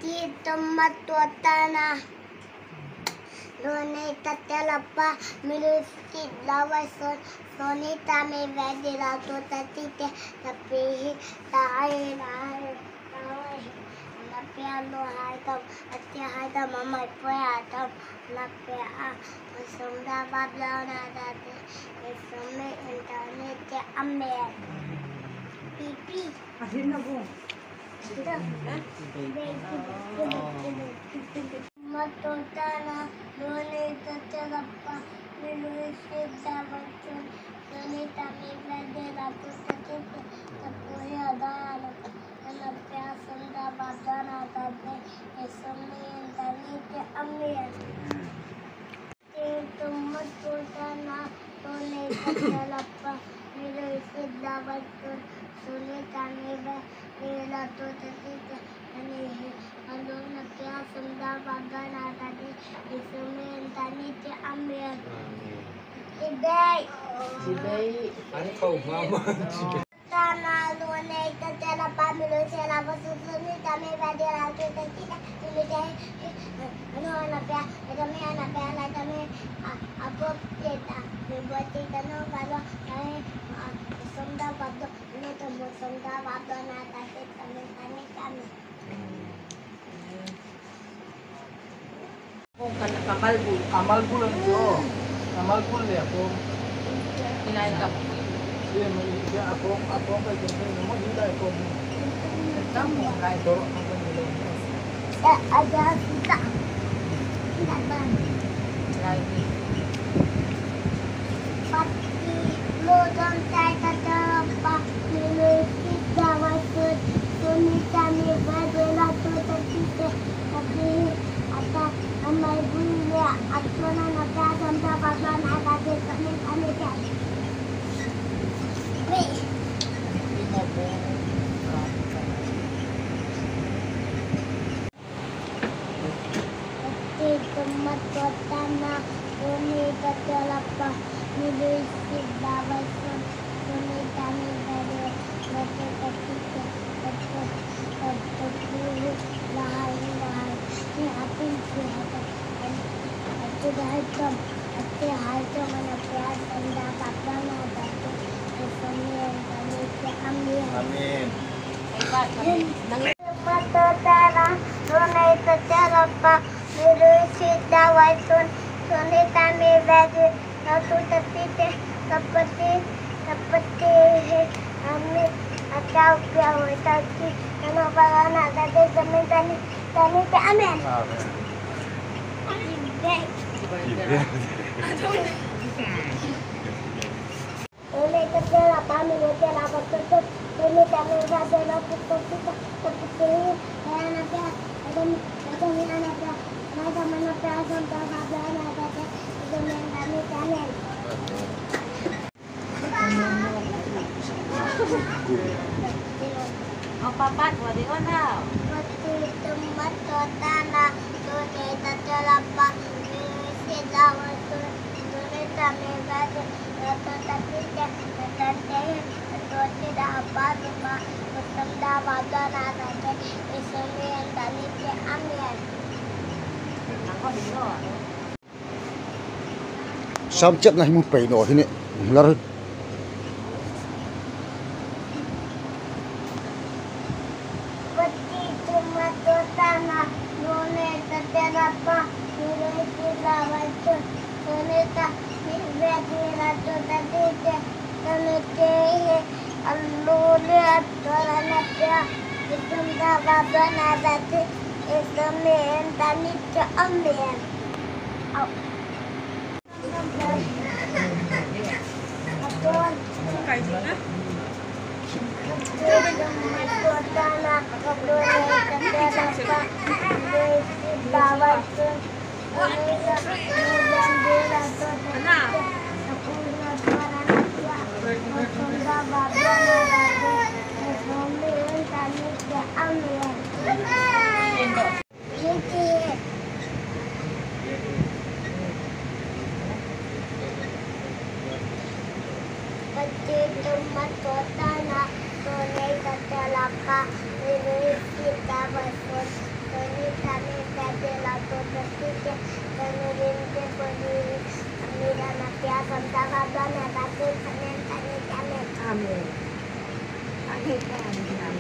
Matutana Doneta telapa miluski lawason sonita me vedila tutatite tapi taina napiano hatam ati mama poatam napia sumda bablana date sume internet amme pipi asin na po. Matutana Doneta telapa miluski lawason sonita me vedila tutatite tapi adana napia sumda bablana date sume internet amme Matutana Doneta telapa miluski lawason sonita me vedila tutatite alona kya sunda bagana tadi isumen tani te amen ibay Ano ka mama? tana lone ta tela pamilo sela basuni tame vadira tutatite tumite ano na pya na tame apo pleta biboti tano galo sunda baddo ne to sunda baddo na tate tame kami Kung kamalbul. Amalbul ang ito. Amalbul niya ako. Kinain ka po. Siya ako kay kumpanya mo. Hindi ako. Kamu kahit Ito ang kanila. ada kita naman lagi. pati lodong tayo tatarapa nilusit dawasud sunita ni badela tutatite tapi ata amay bulia at mana napasam sa paglan agad kami dyan wait Hindi mo po. Ito matutana Doneta telapa milusit dawasud sunita ni badela tutatite tapi lahai ni apin sihat ati dahil ati mana pyas anda kapana dati sumiyan kami ke ambiyan Amin. Ay ba? Matutana Doneta telapa milusit dawason sunita mi vedila tutatite tapati kami atau piaw tadi ano para na dati kami tani te amen Amen. Oleh kerja pamilo tela betul ini kami vedila tutatite tapati anaknya ada anaknya ada mana pasang tabana dati kami amen Ang papat, wadi ko na. Matutana Doneta telapa milusit dawason sunita mi vedila tutatite tapi dapat sunda badana dati isumen tani te amen Ako dito. Samcap na himong paino hini larut Pati matutana Doneta telapa milusit dawason sunita mi vedila tutatite tamite alule atolana pya sunda badana dati isumen tani te amen Kain mo na? Matutana Doneta telapa milusit dawason sunita mi vedila tutatite sunda badana dati isumen tani te amen Pati matutana Doneta telapa milusit dawason sunita kasih penurin berdiri kami dan nabi asam takaban dan kasih senin tani kami Amin. Akhirnya, amin.